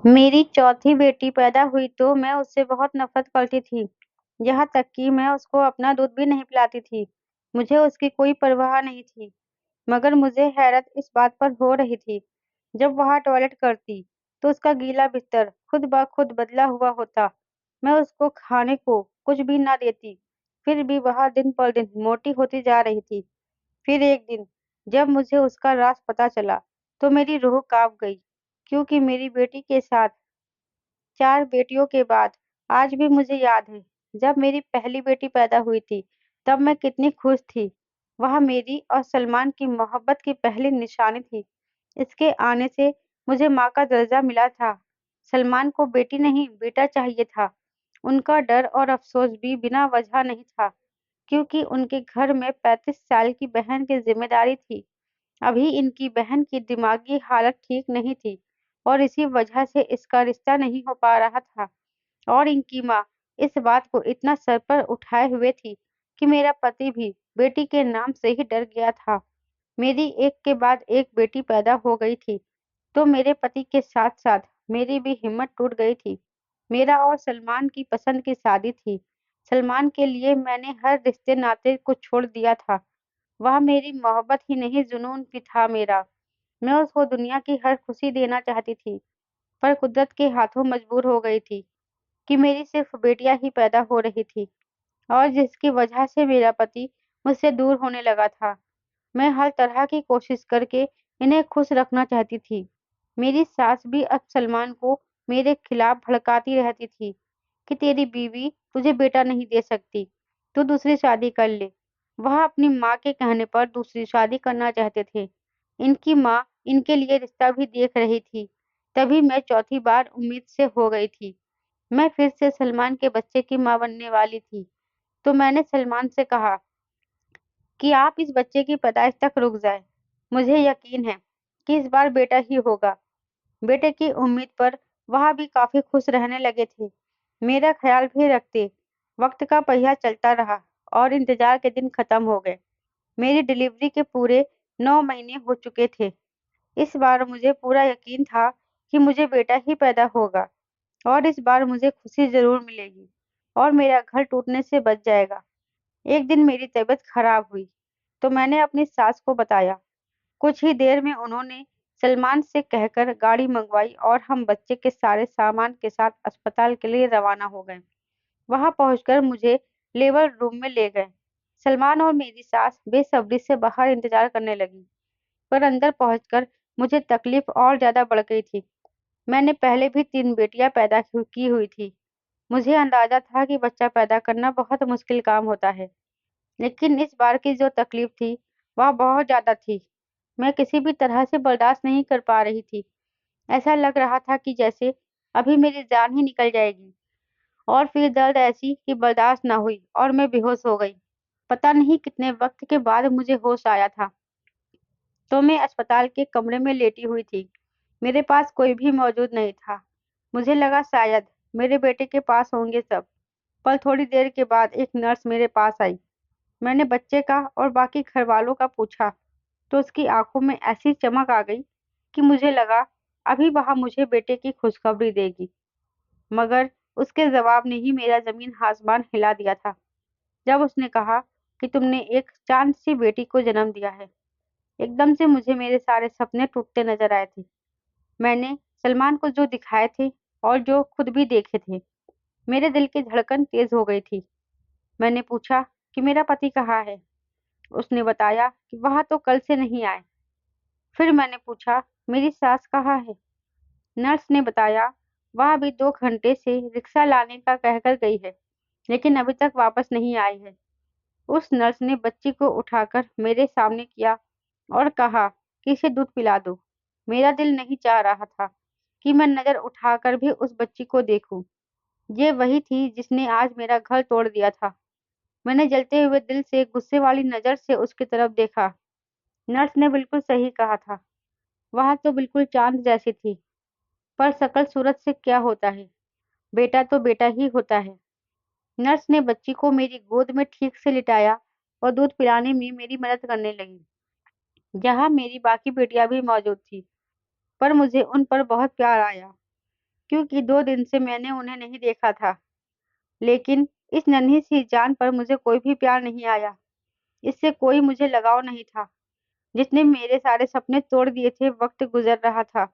मेरी चौथी बेटी पैदा हुई तो मैं उससे बहुत नफ़रत करती थी, यहाँ तक कि मैं उसको अपना दूध भी नहीं पिलाती थी। मुझे उसकी कोई परवाह नहीं थी, मगर मुझे हैरत इस बात पर हो रही थी, जब वह टॉयलेट करती, तो उसका गीला बिस्तर खुद ब खुद बदला हुआ होता। मैं उसको खाने को कुछ भी ना देती, फिर भी वह दिन पर दिन मोटी होती जा रही थी। फिर एक दिन, जब मुझे उसका राज पता चला, तो मेरी रूह काँप गई, क्योंकि मेरी बेटी के साथ 4 बेटियों के बाद आज भी मुझे याद है, जब मेरी पहली बेटी पैदा हुई थी, तब मैं कितनी खुश थी। वह मेरी और सलमान की मोहब्बत की पहली निशानी थी। इसके आने से मुझे माँ का दर्जा मिला था। सलमान को बेटी नहीं, बेटा चाहिए था। उनका डर और अफ़सोस भी बिना वजह नहीं था, क्योंकि उनके घर में 35 साल की बहन की ज़िम्मेदारी थी। अभी इनकी बहन की दिमागी हालत ठीक नहीं थी और इसी वजह से इसका रिश्ता नहीं हो पा रहा था। और इनकी माँ इस बात को इतना सर पर उठाए हुए थी कि मेरा पति भी बेटी के नाम से ही डर गया था। मेरी एक के बाद एक बेटी पैदा हो गई थी, तो मेरे पति के साथ-साथ मेरी भी हिम्मत टूट गई थी। मेरा और सलमान की पसंद की शादी थी। सलमान के लिए मैंने हर रिश्ते-नाते को छोड़ दिया था। वह मेरी मोहब्बत ही नहीं, जुनून भी था मेरा। मैं उसको दुनिया की हर खुशी देना चाहती थी, पर कुदरत के हाथों मजबूर हो गई थी कि मेरी सिर्फ बेटियां ही पैदा हो रही थी और जिसकी वजह से मेरा पति मुझसे दूर होने लगा था। मैं हर तरह की कोशिश करके इन्हें खुश रखना चाहती थी। मेरी सास भी अब सलमान को मेरे खिलाफ भड़काती रहती थी कि तेरी बीवी तुझे बेटा नहीं दे सकती, तू दूसरी शादी कर ले। वह अपनी माँ के कहने पर दूसरी शादी करना चाहते थे। इनकी माँ इनके लिए रिश्ता भी देख रही थी। तभी मैं चौथी बार उम्मीद से हो गई थी। मैं फिर से सलमान के बच्चे की माँ बनने वाली थी। तो मैंने सलमान से कहा कि आप इस बच्चे की पैदाइश तक रुक जाएँ। मुझे यकीन है कि इस बार बेटा ही होगा। बेटे की उम्मीद पर वह भी काफ़ी खुश रहने लगे थे। मेरा ख़्याल भी रखते, वक़्त का पहिया चलता रहा और इंतज़ार के दिन ख़त्म हो गए। मेरी डिलीवरी के पूरे 9 महीने हो चुके थे। इस बार मुझे पूरा यकीन था कि मुझे बेटा ही पैदा होगा और इस बार मुझे खुशी ज़रूर मिलेगी और मेरा घर टूटने से बच जाएगा। एक दिन मेरी तबीयत खराब हुई, तो मैंने अपनी सास को बताया। कुछ ही देर में उन्होंने सलमान से कहकर गाड़ी मंगवाई और हम बच्चे के सारे सामान के साथ अस्पताल के लिए रवाना हो गए। वहां पहुंचकर मुझे लेबर रूम में ले गए। सलमान और मेरी सास बेसब्री से बाहर इंतजार करने लगी, पर अंदर पहुंचकर मुझे तकलीफ और ज्यादा बढ़ गई थी। मैंने पहले भी 3 बेटियां पैदा की हुई थी। मुझे अंदाजा था कि बच्चा पैदा करना बहुत मुश्किल काम होता है, लेकिन इस बार की जो तकलीफ थी, वह बहुत ज़्यादा थी। मैं किसी भी तरह से बर्दाश्त नहीं कर पा रही थी। ऐसा लग रहा था कि जैसे अभी मेरी जान ही निकल जाएगी और फिर दर्द ऐसी कि बर्दाश्त ना हुई और मैं बेहोश हो गई। पता नहीं कितने वक़्त के बाद मुझे होश आया था, तो मैं अस्पताल के कमरे में लेटी हुई थी। मेरे पास कोई भी मौजूद नहीं था। मुझे लगा शायद मेरे बेटे के पास होंगे सब, पर थोड़ी देर के बाद एक नर्स मेरे पास आई। मैंने बच्चे का और बाकी घरवालों का पूछा, तो उसकी आंखों में ऐसी चमक आ गई कि मुझे लगा अभी वह मुझे बेटे की खुशखबरी देगी। मगर उसके जवाब ने ही मेरा जमीन आसमान हिला दिया था, जब उसने कहा कि तुमने एक चांद सी बेटी को जन्म दिया है। एकदम से मुझे मेरे सारे सपने टूटते नजर आए थे। मैंने सलमान को जो दिखाए थे और जो खुद भी देखे थे, मेरे दिल की धड़कन तेज हो गई थी। मैंने पूछा कि मेरा पति कहाँ है। उसने बताया कि वह तो कल से नहीं आए। फिर मैंने पूछा, मेरी सास कहाँ है? नर्स ने बताया, वह अभी 2 घंटे से रिक्शा लाने का कहकर गई है, लेकिन अभी तक वापस नहीं आई है। उस नर्स ने बच्ची को उठाकर मेरे सामने किया और कहा कि इसे दूध पिला दो। मेरा दिल नहीं चाह रहा था कि मैं नजर उठाकर भी उस बच्ची को देखूं। ये वही थी जिसने आज मेरा घर तोड़ दिया था। मैंने जलते हुए दिल से गुस्से वाली नजर से उसकी तरफ देखा। नर्स ने बिल्कुल सही कहा था। वह तो बिल्कुल चाँद जैसी थी, पर शक्ल-सूरत से क्या होता है, बेटा तो बेटा ही होता है। नर्स ने बच्ची को मेरी गोद में ठीक से लिटाया और दूध पिलाने में मेरी मदद करने लगी, जहाँ मेरी बाकी बेटियां भी मौजूद थी, पर मुझे उन पर बहुत प्यार आया। क्योंकि 2 दिन से मैंने उन्हें नहीं देखा था। लेकिन इस नन्ही-सी जान पर मुझे कोई भी प्यार नहीं आया। इससे कोई मुझे लगाव नहीं था। जिसने मेरे सारे सपने तोड़ दिए थे, वक़्त गुज़र रहा था।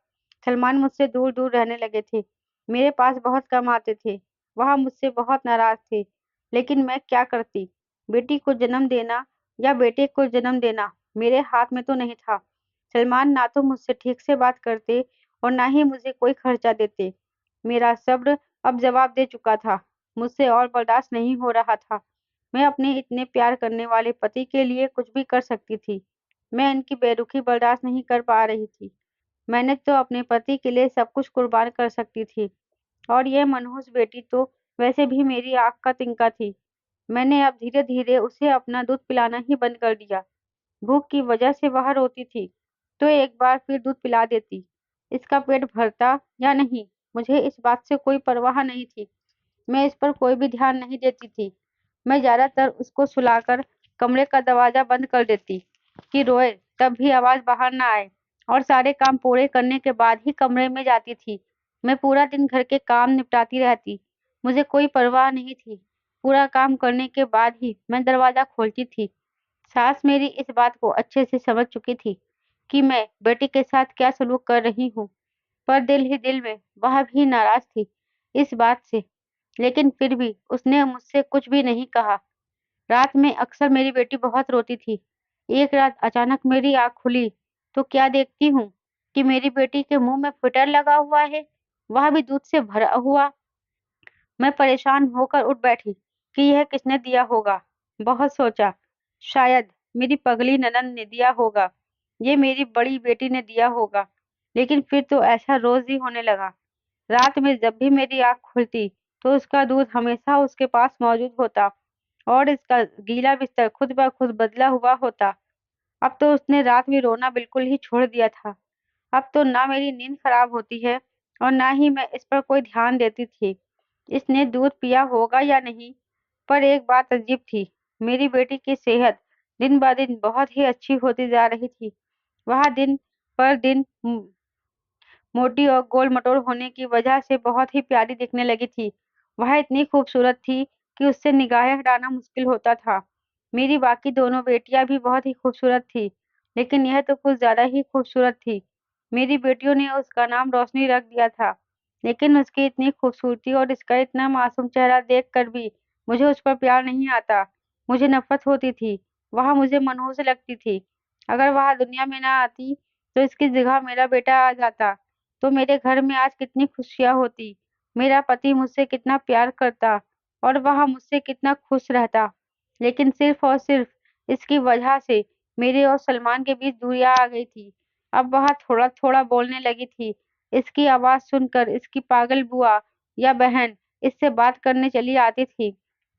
सलमान मुझसे दूर-दूर रहने लगे थे। मेरे पास बहुत कम आते थे। वह मुझसे बहुत नाराज़ थे। लेकिन मैं क्या करती? बेटी को जन्म देना या बेटे को जन्म देना मेरे हाथ में तो नहीं था। सलमान ना तो मुझसे ठीक से बात करते और ना ही मुझे कोई खर्चा देते। मेरा सब्र अब जवाब दे चुका था। मुझसे और बर्दाश्त नहीं हो रहा था। मैं अपने इतने प्यार करने वाले पति के लिए कुछ भी कर सकती थी। मैं इनकी बेरुखी बर्दाश्त नहीं कर पा रही थी। मैंने तो अपने पति के लिए सब कुछ कुर्बान कर सकती थी और ये मनहूस बेटी तो वैसे भी मेरी आँख का तिनका थी। मैंने अब धीरे-धीरे उसे अपना दूध पिलाना ही बंद कर दिया। भूख की वजह से वह रोती थी, तो एक बार फिर दूध पिला देती। इसका पेट भरता या नहीं, मुझे इस बात से कोई परवाह नहीं थी। मैं इस पर कोई भी ध्यान नहीं देती थी। मैं ज़्यादातर उसको सुलाकर कमरे का दरवाज़ा बंद कर देती कि रोए तब भी आवाज़ बाहर ना आए और सारे काम पूरे करने के बाद ही कमरे में जाती थी। मैं पूरा दिन घर के काम निपटाती रहती। मुझे कोई परवाह नहीं थी। पूरा काम करने के बाद ही मैं दरवाज़ा खोलती थी। सास मेरी इस बात को अच्छे से समझ चुकी थी कि मैं बेटी के साथ क्या सलूक कर रही हूँ, पर दिल ही दिल में वह भी नाराज़ थी इस बात से। लेकिन फिर भी उसने मुझसे कुछ भी नहीं कहा। रात में अक्सर मेरी बेटी बहुत रोती थी। एक रात अचानक मेरी आँख खुली तो क्या देखती हूँ कि मेरी बेटी के मुँह में फिटर लगा हुआ है, वह भी दूध से भरा हुआ। मैं परेशान होकर उठ बैठी कि यह किसने दिया होगा। बहुत सोचा, शायद मेरी पगली ननंद ने दिया होगा, ये मेरी बड़ी बेटी ने दिया होगा। लेकिन फिर तो ऐसा रोज़ ही होने लगा। रात में जब भी मेरी आँख खुलती, तो उसका दूध हमेशा उसके पास मौजूद होता और इसका गीला बिस्तर खुद ब खुद बदला हुआ होता। अब तो उसने रात में रोना बिल्कुल ही छोड़ दिया था। अब तो ना मेरी नींद खराब होती है और ना ही मैं इस पर कोई ध्यान देती थी। इसने दूध पिया होगा या नहीं, पर एक बात अजीब थी, मेरी बेटी की सेहत दिन-ब-दिन बहुत ही अच्छी होती जा रही थी। वह दिन पर दिन मोटी और गोल-मटोल होने की वजह से बहुत ही प्यारी दिखने लगी थी। वह इतनी खूबसूरत थी कि उससे निगाहें हटाना मुश्किल होता था। मेरी बाकी दोनों बेटियाँ भी बहुत ही खूबसूरत थीं, लेकिन यह तो कुछ ज़्यादा ही खूबसूरत थी। मेरी बेटियों ने उसका नाम रोशनी रख दिया था, लेकिन उसकी इतनी खूबसूरती और इसका इतना मासूम चेहरा देखकर भी मुझे उस पर प्यार नहीं आता। मुझे नफ़रत होती थी, वह मुझे मनहूस लगती थी। अगर वह दुनिया में ना आती, तो इसकी जगह मेरा बेटा आ जाता। तो मेरे घर में आज कितनी खुशियाँ होती। मेरा पति मुझसे कितना प्यार करता और वह मुझसे कितना खुश रहता। लेकिन सिर्फ़ और सिर्फ़ इसकी वजह से मेरे और सलमान के बीच दूरियाँ आ गई थी। अब वह थोड़ा-थोड़ा बोलने लगी थी। इसकी आवाज़ सुनकर इसकी पागल बुआ या बहन इससे बात करने चली आती थी,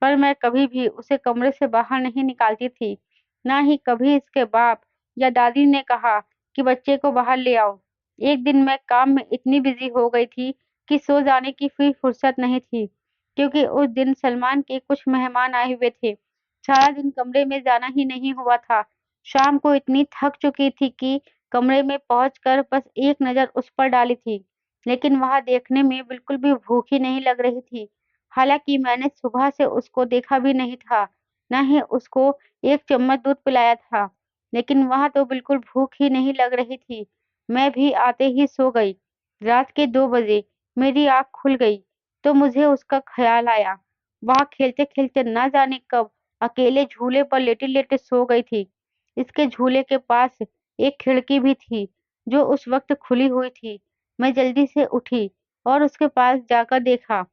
पर मैं कभी भी उसे कमरे से बाहर नहीं निकालती थी। ना ही कभी इसके बाप या दादी ने कहा कि बच्चे को बाहर ले आओ। एक दिन मैं काम में इतनी बिज़ी हो गई थी कि सो जाने की भी फुर्सत नहीं थी, क्योंकि उस दिन सलमान के कुछ मेहमान आए हुए थे। सारा दिन कमरे में जाना ही नहीं हुआ था। शाम को इतनी थक चुकी थी कि कमरे में पहुँचकर बस एक नज़र उस पर डाली थी, लेकिन वह देखने में बिल्कुल भी भूखी नहीं लग रही थी। हालाँकि मैंने सुबह से उसको देखा भी नहीं था, ना ही उसको एक चम्मच दूध पिलाया था, लेकिन वह तो बिल्कुल भूख ही नहीं लग रही थी। मैं भी आते ही सो गई। रात के 2 बजे मेरी आँख खुल गई, तो मुझे उसका ख़्याल आया। वह खेलते-खेलते ना जाने कब अकेले झूले पर लेटे-लेटे सो गई थी। इसके झूले के पास एक खिड़की भी थी, जो उस वक़्त खुली हुई थी। मैं जल्दी से उठी और उसके पास जाकर देखा,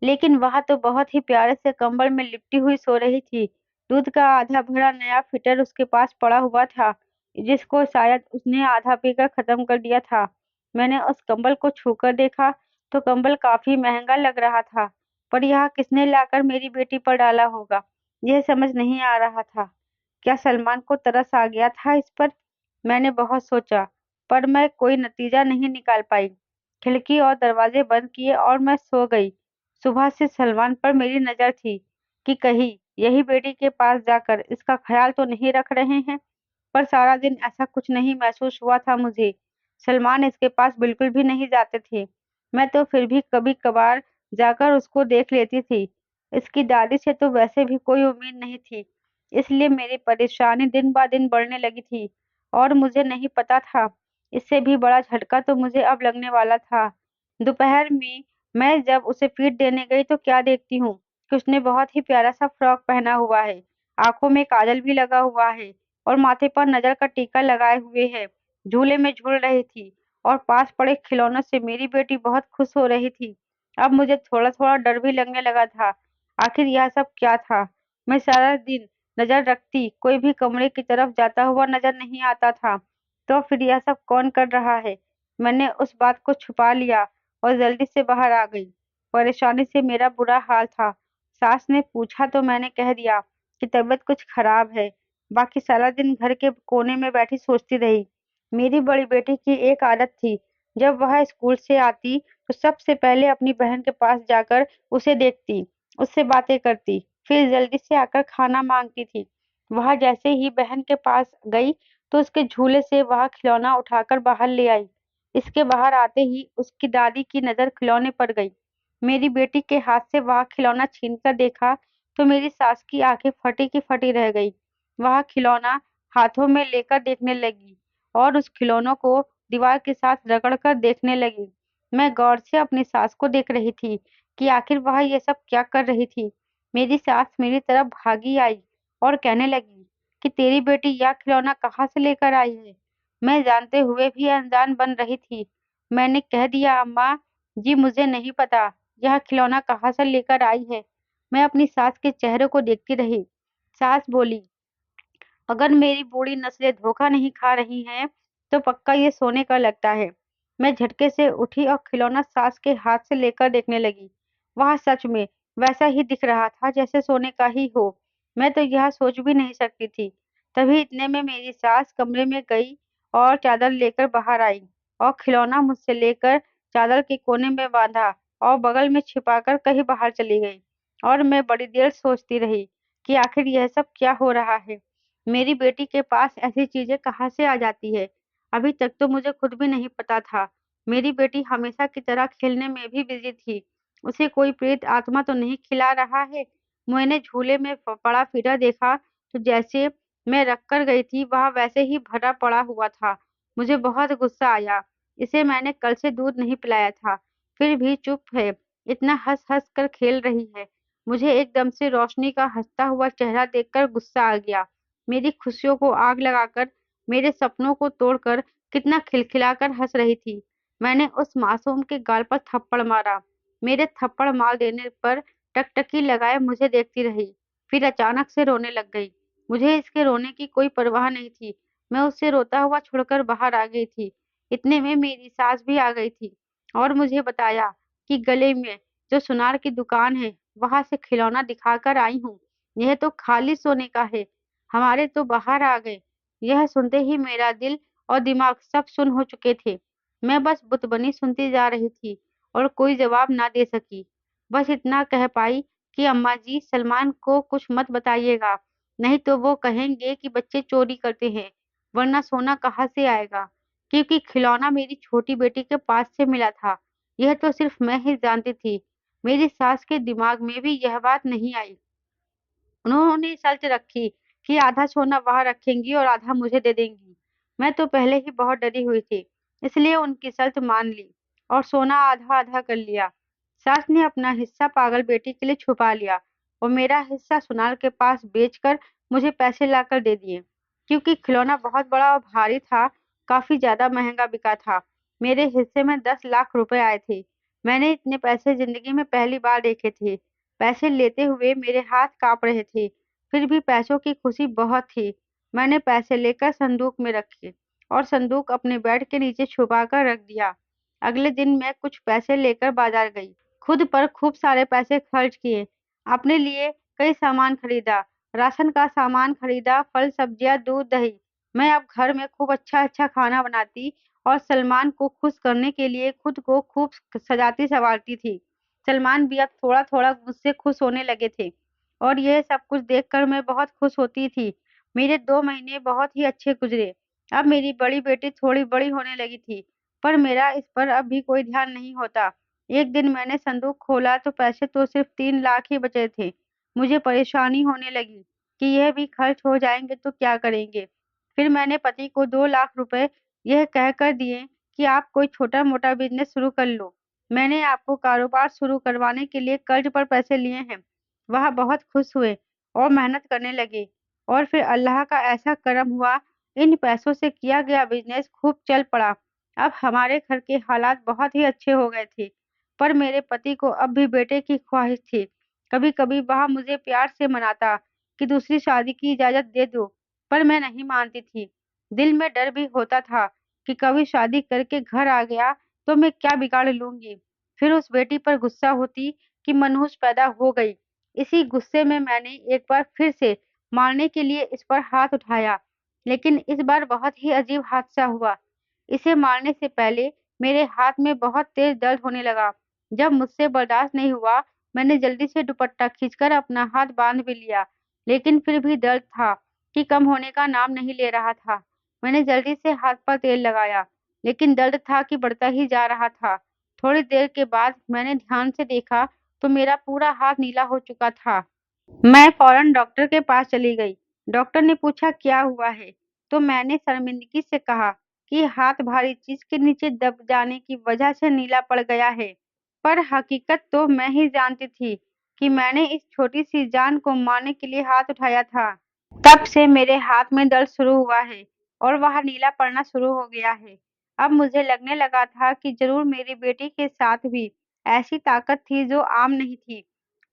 लेकिन वह तो बहुत ही प्यारे से कंबल में लिपटी हुई सो रही थी। दूध का आधा भरा नया फ़िटर उसके पास पड़ा हुआ था, जिसको शायद उसने आधा पीकर ख़त्म कर दिया था। मैंने उस कंबल को छूकर देखा, तो कंबल काफ़ी महँगा लग रहा था, पर यह किसने लाकर मेरी बेटी पर डाला होगा, यह समझ नहीं आ रहा था। क्या सलमान को तरस आ गया था इस पर? मैंने बहुत सोचा, पर मैं कोई नतीजा नहीं निकाल पाई। खिड़की और दरवाज़े बंद किए और मैं सो गई। सुबह से सलमान पर मेरी नज़र थी कि कहीं यही बेटी के पास जाकर इसका ख़्याल तो नहीं रख रहे हैं, पर सारा दिन ऐसा कुछ नहीं महसूस हुआ था मुझे। सलमान इसके पास बिल्कुल भी नहीं जाते थे। मैं तो फिर भी कभी-कभार जाकर उसको देख लेती थी। इसकी दादी से तो वैसे भी कोई उम्मीद नहीं थी, इसलिए मेरी परेशानी दिन-ब-दिन बढ़ने लगी थी और मुझे नहीं पता था, इससे भी बड़ा झटका तो मुझे अब लगने वाला था। दोपहर में मैं जब उसे फीड देने गई तो क्या देखती हूँ कि उसने बहुत ही प्यारा-सा फ्रॉक पहना हुआ है, आँखों में काजल भी लगा हुआ है और माथे पर नज़र का टीका लगाए हुए है। झूले में झूल रही थी और पास पड़े खिलौनों से मेरी बेटी बहुत खुश हो रही थी। अब मुझे थोड़ा-थोड़ा डर भी लगने लगा था। आखिर यह सब क्या था? मैं सारा दिन नज़र रखती, कोई भी कमरे की तरफ जाता हुआ नज़र नहीं आता था। तो फिर यह सब कौन कर रहा है? मैंने उस बात को छुपा लिया और जल्दी से बाहर आ गई। परेशानी से मेरा बुरा हाल था। सास ने पूछा तो मैंने कह दिया कि तबीयत कुछ खराब है। बाकी सारा दिन घर के कोने में बैठी सोचती रही। मेरी बड़ी बेटी की एक आदत थी, जब वह स्कूल से आती तो सबसे पहले अपनी बहन के पास जाकर उसे देखती, उससे बातें करती, फिर जल्दी से आकर खाना माँगती थी। वह जैसे ही बहन के पास गई तो उसके झूले से वह खिलौना उठाकर बाहर ले आई। इसके बाहर आते ही उसकी दादी की नज़र खिलौने पर गई। मेरी बेटी के हाथ से वह खिलौना छीनकर देखा तो मेरी सास की आँखें फटी की फटी रह गई। वह खिलौना हाथों में लेकर देखने लगी और उस खिलौनों को दीवार के साथ रगड़कर देखने लगी। मैं गौर से अपनी सास को देख रही थी कि आखिर वह ये सब क्या कर रही थी। मेरी सास मेरी तरफ भागी आई और कहने लगी कि तेरी बेटी यह खिलौना कहाँ से लेकर आई है? मैं जानते हुए भी अनजान बन रही थी। मैंने कह दिया अम्मा जी मुझे नहीं पता, यह खिलौना कहाँ से लेकर आई है। मैं अपनी सास के चेहरे को देखती रही। सास बोली अगर मेरी बूढ़ी नस्लें धोखा नहीं खा रही हैं, तो पक्का ये सोने का लगता है। मैं झटके से उठी और खिलौना सास के हाथ से लेकर देखने लगी। वह सच में वैसा ही दिख रहा था जैसे सोने का ही हो। मैं तो यह सोच भी नहीं सकती थी। तभी इतने में मेरी सास कमरे में गई और चादर लेकर बाहर आई और खिलौना मुझसे लेकर चादर के कोने में बांधा और बगल में छिपाकर कहीं बाहर चली गई। और मैं बड़ी देर सोचती रही कि आखिर यह सब क्या हो रहा है। मेरी बेटी के पास ऐसी चीज़ें कहाँ से आ जाती है? अभी तक तो मुझे खुद भी नहीं पता था। मेरी बेटी हमेशा की तरह खेलने में भी बिज़ी थी। उसे कोई प्रेत आत्मा तो नहीं खिला रहा है? मैंने झूले में पड़ा फीडर देखा तो जैसे मैं रख कर गई थी वह वैसे ही भरा पड़ा हुआ था। मुझे बहुत गुस्सा आया। इसे मैंने कल से दूध नहीं पिलाया था, फिर भी चुप है। इतना हँस-हँस कर खेल रही है। मुझे एकदम से रोशनी का हँसता हुआ चेहरा देखकर गुस्सा आ गया। मेरी खुशियों को आग लगाकर, मेरे सपनों को तोड़कर कितना खिलखिलाकर हँस रही थी। मैंने उस मासूम के गाल पर थप्पड़ मारा। मेरे थप्पड़ मार देने पर टकटकी लगाए मुझे देखती रही, फिर अचानक से रोने लग गई। मुझे इसके रोने की कोई परवाह नहीं थी। मैं उसे रोता हुआ छोड़कर बाहर आ गई थी। इतने में मेरी सास भी आ गई थी और मुझे बताया कि गले में जो सुनार की दुकान है, वहाँ से खिलौना दिखाकर आई हूँ। यह तो खाली सोने का है। हमारे तो बाहर आ गए। यह सुनते ही मेरा दिल और दिमाग सब सुन्न हो चुके थे। मैं बस बुतबनी सुनती जा रही थी और कोई जवाब ना दे सकी। बस इतना कह पाई कि अम्मा जी सलमान को कुछ मत बताइएगा, नहीं तो वो कहेंगे कि बच्चे चोरी करते हैं, वरना सोना कहाँ से आएगा? क्योंकि खिलौना मेरी छोटी बेटी के पास से मिला था। यह तो सिर्फ मैं ही जानती थी। मेरी सास के दिमाग में भी यह बात नहीं आई। उन्होंने शर्त रखी कि आधा सोना वहाँ रखेंगी और आधा मुझे दे देंगी। मैं तो पहले ही बहुत डरी हुई थी, इसलिए उनकी शर्त मान ली और सोना आधा-आधा कर लिया। सास ने अपना हिस्सा पागल बेटी के लिए छुपा लिया और मेरा हिस्सा सुनार के पास बेचकर मुझे पैसे लाकर दे दिए। क्योंकि खिलौना बहुत बड़ा और भारी था, काफ़ी ज़्यादा महँगा बिका था। मेरे हिस्से में 10 लाख रुपए आए थे। मैंने इतने पैसे ज़िंदगी में पहली बार देखे थे। पैसे लेते हुए मेरे हाथ काँप रहे थे, फिर भी पैसों की खुशी बहुत थी। मैंने पैसे लेकर संदूक में रखे और संदूक अपने बेड के नीचे छुपा कर रख दिया। अगले दिन मैं कुछ पैसे लेकर बाजार गई। खुद पर खूब सारे पैसे खर्च किए। अपने लिए कई सामान खरीदा, राशन का सामान खरीदा, फल, सब्जियाँ, दूध, दही। मैं अब घर में खूब अच्छा-अच्छा खाना बनाती और सलमान को खुश करने के लिए खुद को खूब सजाती-सँवारती थी। सलमान भी अब थोड़ा-थोड़ा मुझसे खुश होने लगे थे और यह सब कुछ देखकर मैं बहुत खुश होती थी। मेरे 2 महीने बहुत ही अच्छे गुज़रे। अब मेरी बड़ी बेटी थोड़ी बड़ी होने लगी थी। पर मेरा इस पर अब भी कोई ध्यान नहीं होता। एक दिन मैंने संदूक खोला तो पैसे तो सिर्फ 3 लाख ही बचे थे। मुझे परेशानी होने लगी कि यह भी खर्च हो जाएंगे तो क्या करेंगे। फिर मैंने पति को 2 लाख रुपए यह कहकर दिए कि आप कोई छोटा मोटा बिजनेस शुरू कर लो। मैंने आपको कारोबार शुरू करवाने के लिए कर्ज पर पैसे लिए हैं। वह बहुत खुश हुए और मेहनत करने लगे, और फिर अल्लाह का ऐसा करम हुआ, इन पैसों से किया गया बिजनेस खूब चल पड़ा। अब हमारे घर के हालात बहुत ही अच्छे हो गए थे। पर मेरे पति को अब भी बेटे की ख्वाहिश थी। कभी कभी वह मुझे प्यार से मनाता कि दूसरी शादी की इजाजत दे दो, पर मैं नहीं मानती थी। दिल में डर भी होता था कि कभी शादी करके घर आ गया तो मैं क्या बिगाड़ लूंगी। फिर उस बेटी पर गुस्सा होती कि मनहूस पैदा हो गई। इसी गुस्से में मैंने एक बार फिर से मारने के लिए इस पर हाथ उठाया, लेकिन इस बार बहुत ही अजीब हादसा हुआ। इसे मारने से पहले मेरे हाथ में बहुत तेज दर्द होने लगा। जब मुझसे बर्दाश्त नहीं हुआ, मैंने जल्दी से दुपट्टा खींचकर अपना हाथ बांध भी लिया, लेकिन फिर भी दर्द था कि कम होने का नाम नहीं ले रहा था। मैंने जल्दी से हाथ पर तेल लगाया, लेकिन दर्द था कि बढ़ता ही जा रहा था। थोड़ी देर के बाद मैंने ध्यान से देखा तो मेरा पूरा हाथ नीला हो चुका था। मैं फौरन डॉक्टर के पास चली गई। डॉक्टर ने पूछा क्या हुआ है, तो मैंने शर्मिंदगी से कहा कि हाथ भारी चीज के नीचे दब जाने की वजह से नीला पड़ गया है। पर हकीकत तो मैं ही जानती थी कि मैंने इस छोटी सी जान को मारने के लिए हाथ उठाया था। तब से मेरे हाथ में दर्द शुरू हुआ है और वह नीला पड़ना शुरू हो गया है। अब मुझे लगने लगा था कि जरूर मेरी बेटी के साथ भी ऐसी ताकत थी जो आम नहीं थी।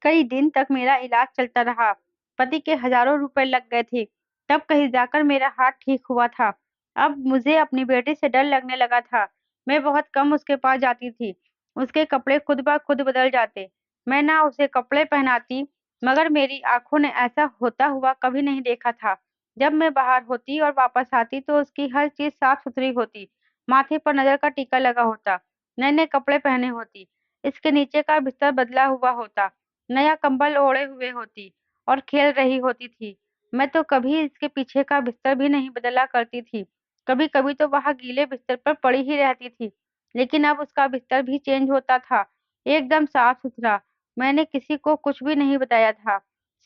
कई दिन तक मेरा इलाज चलता रहा। पति के हजारों रुपए लग गए थे। तब कहीं जाकर मेरा हाथ ठीक हुआ था। अब मुझे अपनी बेटी से डर लगने लगा था। मैं बहुत कम उसके पास जाती थी। उसके कपड़े खुद ब खुद बदल जाते। मैं ना उसे कपड़े पहनाती, मगर मेरी आंखों ने ऐसा होता हुआ कभी नहीं देखा था। जब मैं बाहर होती और वापस आती तो उसकी हर चीज साफ सुथरी होती। माथे पर नजर का टीका लगा होता, नए नए कपड़े पहने होती, इसके नीचे का बिस्तर बदला हुआ होता, नया कंबल ओढ़े हुए होती और खेल रही होती थी। मैं तो कभी इसके पीछे का बिस्तर भी नहीं बदला करती थी। कभी कभी तो वह गीले बिस्तर पर पड़ी ही रहती थी, लेकिन अब उसका बिस्तर भी चेंज होता था, एकदम साफ सुथरा। मैंने किसी को कुछ भी नहीं बताया था।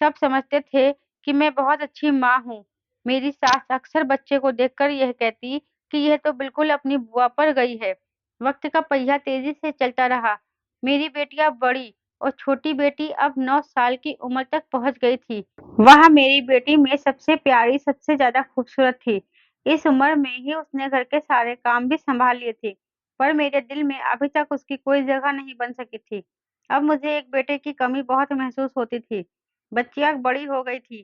सब समझते थे कि मैं बहुत अच्छी माँ हूँ। मेरी सास अक्सर बच्चे को देखकर यह कहती कि यह तो बिल्कुल अपनी बुआ पर गई है। वक्त का पहिया तेजी से चलता रहा। मेरी बेटियां बड़ी और छोटी बेटी अब 9 साल की उम्र तक पहुंच गई थी। वह मेरी बेटी में सबसे प्यारी, सबसे ज्यादा खूबसूरत थी। इस उम्र में ही उसने घर के सारे काम भी संभाल लिए थे, पर मेरे दिल में अभी तक उसकी कोई जगह नहीं बन सकी थी। अब मुझे एक बेटे की कमी बहुत महसूस होती थी। बच्चियां बड़ी हो गई थी।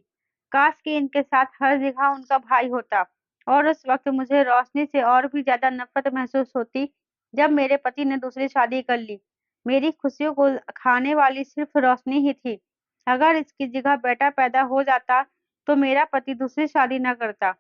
काश कि इनके साथ हर जगह उनका भाई होता। और उस वक्त मुझे रोशनी से और भी ज्यादा नफरत महसूस होती जब मेरे पति ने दूसरी शादी कर ली। मेरी खुशियों को खाने वाली सिर्फ रोशनी ही थी। अगर इसकी जगह बेटा पैदा हो जाता तो मेरा पति दूसरी शादी न करता।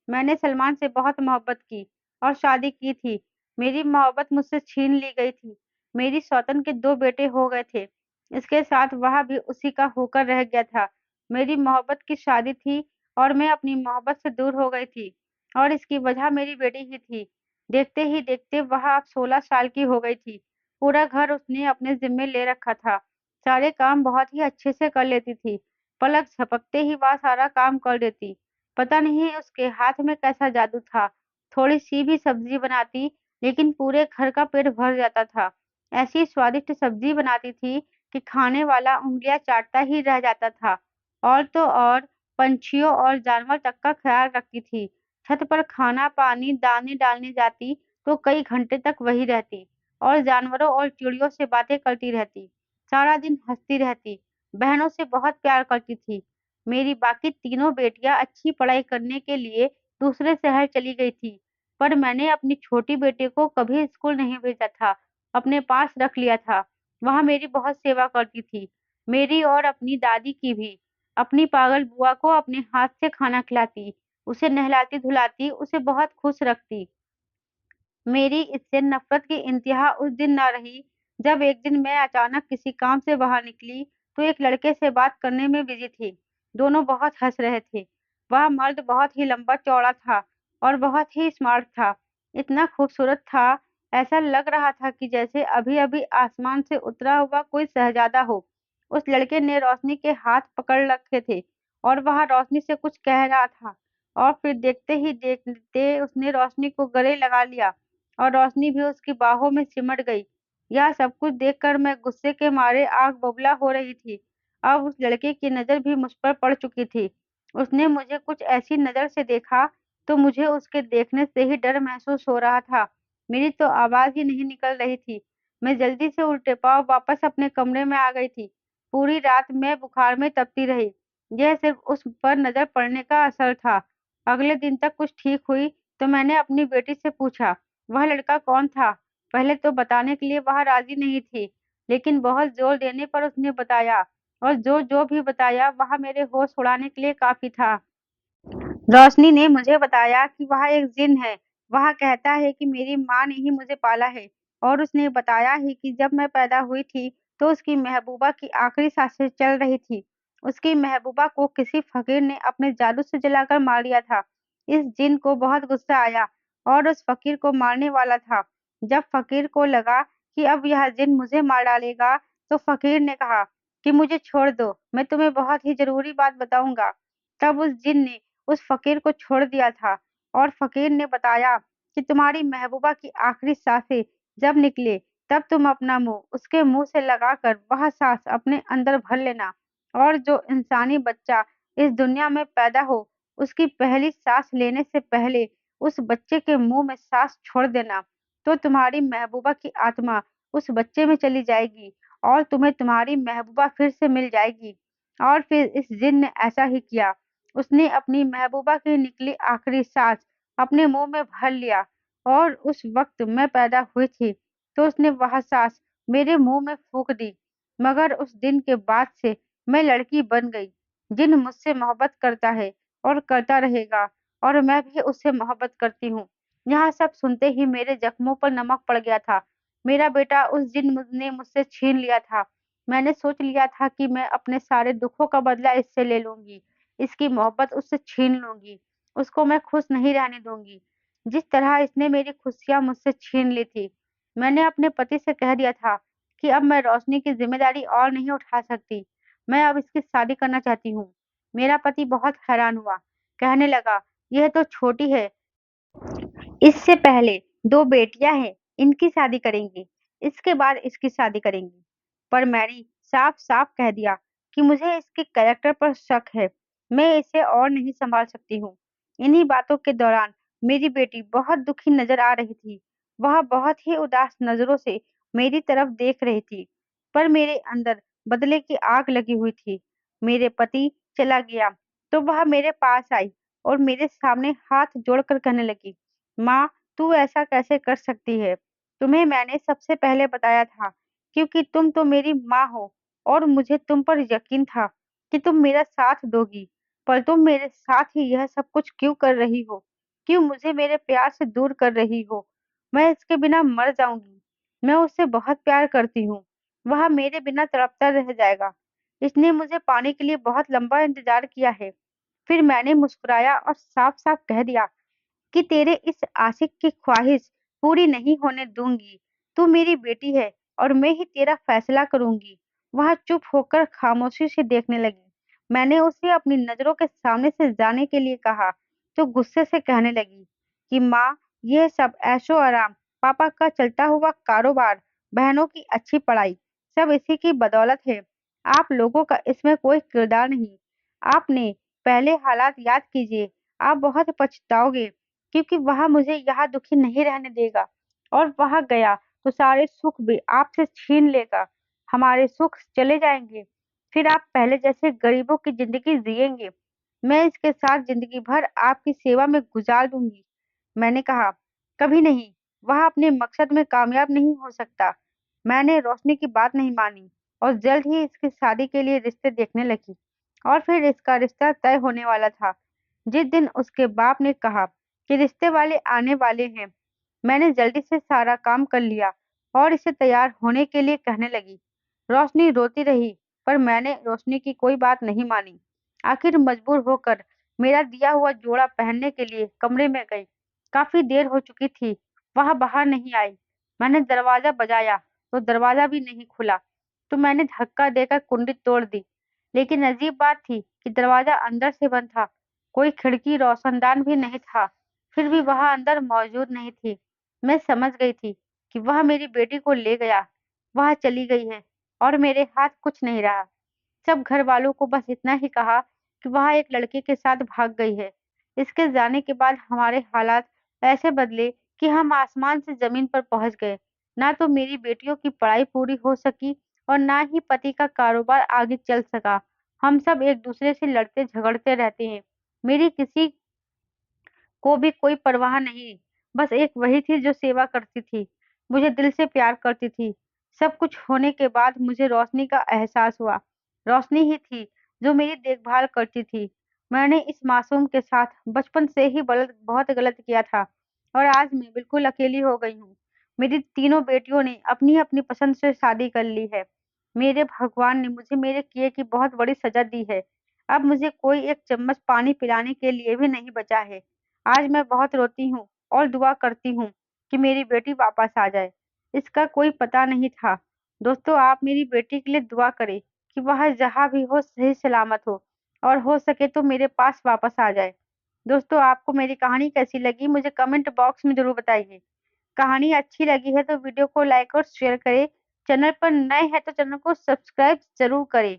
मैंने सलमान से बहुत मोहब्बत की और शादी की थी। मेरी मोहब्बत मुझसे छीन ली गई थी। मेरी सौतन के 2 बेटे हो गए थे। इसके साथ वह भी उसी का होकर रह गया था। मेरी मोहब्बत की शादी थी और मैं अपनी मोहब्बत से दूर हो गई थी, और इसकी वजह मेरी बेटी ही थी। देखते ही देखते वह अब 16 साल की हो गई थी। पूरा घर उसने अपने जिम्मे ले रखा था। सारे काम बहुत ही अच्छे से कर लेती थी। पलक झपकते ही वह सारा काम कर देती। पता नहीं उसके हाथ में कैसा जादू था। थोड़ी सी भी सब्जी बनाती, लेकिन पूरे घर का पेट भर जाता था। ऐसी स्वादिष्ट सब्जी बनाती थी कि खाने वाला उँगलियां चाटता ही रह जाता था। और तो और पंछियों और जानवर तक का ख्याल रखती थी। छत पर खाना पानी दाने डालने जाती तो कई घंटे तक वही रहती और जानवरों और चिड़ियों से बातें करती रहती। सारा दिन हंसती रहती। बहनों से बहुत प्यार करती थी। मेरी बाकी तीनों बेटियां अच्छी पढ़ाई करने के लिए दूसरे शहर चली गई थी, पर मैंने अपनी छोटी बेटी को कभी स्कूल नहीं भेजा था, अपने पास रख लिया था। वह मेरी बहुत सेवा करती थी, मेरी और अपनी दादी की भी। अपनी पागल बुआ को अपने हाथ से खाना खिलाती, उसे नहलाती धुलाती, उसे बहुत खुश रखती। मेरी इससे नफरत की इंतहा उस दिन न रही जब एक दिन मैं अचानक किसी काम से बाहर निकली तो एक लड़के से बात करने में बिजी थी। दोनों बहुत हंस रहे थे। वह मर्द बहुत ही लंबा चौड़ा था और बहुत ही स्मार्ट था। इतना खूबसूरत था ऐसा लग रहा था कि जैसे अभी-अभी आसमान से उतरा हुआ कोई शहजादा हो। उस लड़के ने रोशनी के हाथ पकड़ रखे थे और वह रोशनी से कुछ कह रहा था और फिर देखते ही देखते उसने रोशनी को गले लगा लिया और रोशनी भी उसकी बाहों में सिमट गई। यह सब कुछ देखकर मैं गुस्से के मारे आग बबूला हो रही थी। अब उस लड़के की नज़र भी मुझ पर पड़ चुकी थी। उसने मुझे कुछ ऐसी नज़र से देखा तो मुझे उसके देखने से ही डर महसूस हो रहा था। मेरी तो आवाज़ ही नहीं निकल रही थी। मैं जल्दी से उल्टे पाँव वापस अपने कमरे में आ गई थी। पूरी रात मैं बुखार में तपती रही। यह सिर्फ उस पर नज़र पड़ने का असर था। अगले दिन तक कुछ ठीक हुई तो मैंने अपनी बेटी से पूछा, वह लड़का कौन था? पहले तो बताने के लिए वह राज़ी नहीं थी, लेकिन बहुत ज़ोर देने पर उसने बताया और जो भी बताया वह मेरे होश उड़ाने के लिए काफ़ी था। रोशनी ने मुझे बताया कि वह एक जिन है। वह कहता है कि मेरी माँ ने ही मुझे पाला है और उसने बताया है कि जब मैं पैदा हुई थी तो उसकी महबूबा की आखिरी सांसें चल रही थी। उसकी महबूबा को किसी फकीर ने अपने जादू से जलाकर मार दिया था। इस जिन को बहुत गुस्सा आया और उस फकीर को मारने वाला था। जब फकीर को लगा कि अब यह जिन मुझे मार डालेगा, तो फकीर ने कहा कि मुझे छोड़ दो, मैं तुम्हें बहुत ही जरूरी बात बताऊंगा। तब उस जिन ने उस फकीर को छोड़ दिया था और फकीर ने बताया कि तुम्हारी महबूबा की आखिरी सांसें जब निकले तब तुम अपना मुंह उसके मुंह से लगाकर वह सांस अपने अंदर भर लेना और जो इंसानी बच्चा इस दुनिया में पैदा हो उसकी पहली सांस लेने से पहले उस बच्चे के मुंह में सांस छोड़ देना तो तुम्हारी महबूबा की आत्मा उस बच्चे में चली जाएगी और तुम्हें तुम्हारी महबूबा फिर से मिल जाएगी। और फिर इस जिन ने ऐसा ही किया। उसने अपनी महबूबा की निकली आखिरी सांस अपने मुंह में भर लिया और उस वक्त मैं पैदा हुई थी तो उसने वह सांस मेरे मुंह में फूंक दी। मगर उस दिन के बाद से मैं लड़की बन गई। जिन मुझसे मोहब्बत करता है और करता रहेगा और मैं भी उससे मोहब्बत करती हूँ। यह सब सुनते ही मेरे जख्मों पर नमक पड़ गया था। मेरा बेटा उस जिन ने मुझसे छीन लिया था। मैंने सोच लिया था कि मैं अपने सारे दुखों का बदला इससे ले लूंगी, इसकी मोहब्बत उससे छीन लूँगी, उसको मैं खुश नहीं रहने दूँगी, जिस तरह इसने मेरी खुशियाँ मुझसे छीन ली थी। मैंने अपने पति से कह दिया था कि अब मैं रोशनी की ज़िम्मेदारी और नहीं उठा सकती, मैं अब इसकी शादी करना चाहती हूँ। मेरा पति बहुत हैरान हुआ, कहने लगा, "यह तो छोटी है, इससे पहले 2 बेटियाँ हैं, इनकी शादी करेंगे, इसके बाद इसकी शादी करेंगे।" पर मैंने साफ-साफ कह दिया कि मुझे इसके कैरेक्टर पर शक है, मैं इसे और नहीं सँभाल सकती हूँ। इन्हीं बातों के दौरान मेरी बेटी बहुत दुखी नज़र आ रही थी। वह बहुत ही उदास नज़रों से मेरी तरफ देख रही थी, पर मेरे अंदर बदले की आग लगी हुई थी। मेरे पति चला गया, तो वह मेरे पास आई और मेरे सामने हाथ जोड़कर कहने लगी, माँ, तू ऐसा कैसे कर सकती है? तुम्हें मैंने सबसे पहले बताया था, क्योंकि तुम तो मेरी माँ हो और मुझे तुम पर यकीन था कि तुम मेरा साथ दोगी। पर तुम मेरे साथ ही यह सब कुछ क्यों कर रही हो? क्यों मुझे मेरे प्यार से दूर कर रही हो? मैं इसके बिना मर जाऊंगी। मैं उससे बहुत प्यार करती हूँ। वह मेरे बिना तड़पता रह जाएगा। इसने मुझे पाने के लिए बहुत लंबा इंतजार किया है। फिर मैंने मुस्कुराया और साफ-साफ कह दिया कि तेरे इस आशिक की ख्वाहिश पूरी नहीं होने दूँगी। तू मेरी बेटी है और मैं ही तेरा फैसला करूँगी। वह चुप होकर खामोशी से देखने लगी। मैंने उसे अपनी नज़रों के सामने से जाने के लिए कहा, तो गुस्से से कहने लगी कि माँ, यह सब ऐशो-आराम, पापा का चलता हुआ कारोबार, बहनों की अच्छी पढ़ाई, सब इसी की बदौलत है। आप लोगों का इसमें कोई किरदार नहीं। आपने पहले हालात याद कीजिए, आप बहुत पछताओगे। क्योंकि वह मुझे यहाँ दुखी नहीं रहने देगा और वह गया तो सारे सुख भी आपसे छीन लेगा। हमारे सुख चले जाएंगे, फिर आप पहले जैसे गरीबों की जिंदगी जिएंगे। मैं इसके साथ जिंदगी भर आपकी सेवा में गुजार दूंगी। मैंने कहा, कभी नहीं, वह अपने मकसद में कामयाब नहीं हो सकता। मैंने रोशनी की बात नहीं मानी और जल्द ही इसकी शादी के लिए रिश्ते देखने लगी और फिर इसका रिश्ता तय होने वाला था। जिस दिन उसके बाप ने कहा कि रिश्ते वाले आने वाले हैं, मैंने जल्दी से सारा काम कर लिया और इसे तैयार होने के लिए कहने लगी। रोशनी रोती रही, पर मैंने रोशनी की कोई बात नहीं मानी। आखिर मजबूर होकर मेरा दिया हुआ जोड़ा पहनने के लिए कमरे में गई। काफी देर हो चुकी थी, वह बाहर नहीं आई। मैंने दरवाज़ा बजाया, तो दरवाज़ा भी नहीं खुला, तो मैंने धक्का देकर कुंडी तोड़ दी। लेकिन अजीब बात थी कि दरवाज़ा अंदर से बंद था, कोई खिड़की रोशनदान भी नहीं था, फिर भी वह अंदर मौजूद नहीं थी। मैं समझ गई थी कि वह मेरी बेटी को ले गया, वह चली गई है और मेरे हाथ कुछ नहीं रहा। सब घरवालों को बस इतना ही कहा कि वह एक लड़के के साथ भाग गई है। इसके जाने के बाद हमारे हालात ऐसे बदले कि हम आसमान से ज़मीन पर पहुँच गए। ना तो मेरी बेटियों की पढ़ाई पूरी हो सकी और ना ही पति का कारोबार आगे चल सका। हम सब एक-दूसरे से लड़ते-झगड़ते रहते हैं। मेरी किसी को भी कोई परवाह नहीं, बस एक वही थी जो सेवा करती थी, मुझे दिल से प्यार करती थी। सब कुछ होने के बाद मुझे रोशनी का एहसास हुआ। रोशनी ही थी जो मेरी देखभाल करती थी। मैंने इस मासूम के साथ बचपन से ही बलत बहुत गलत किया था और आज मैं बिल्कुल अकेली हो गई हूँ। मेरी तीनों बेटियों ने अपनी-अपनी पसंद से शादी कर ली है। मेरे भगवान ने मुझे मेरे किए की बहुत बड़ी सज़ा दी है। अब मुझे कोई एक चम्मच पानी पिलाने के लिए भी नहीं बचा है। आज मैं बहुत रोती हूँ और दुआ करती हूँ कि मेरी बेटी वापस आ जाए। इसका कोई पता नहीं था। दोस्तों, आप मेरी बेटी के लिए दुआ करें कि वह जहाँ भी हो सही सलामत हो और हो सके तो मेरे पास वापस आ जाए। दोस्तों, आपको मेरी कहानी कैसी लगी मुझे कमेंट बॉक्स में ज़रूर बताइए। कहानी अच्छी लगी है तो वीडियो को लाइक और शेयर करें। चैनल पर नए हैं तो चैनल को सब्सक्राइब ज़रूर करें।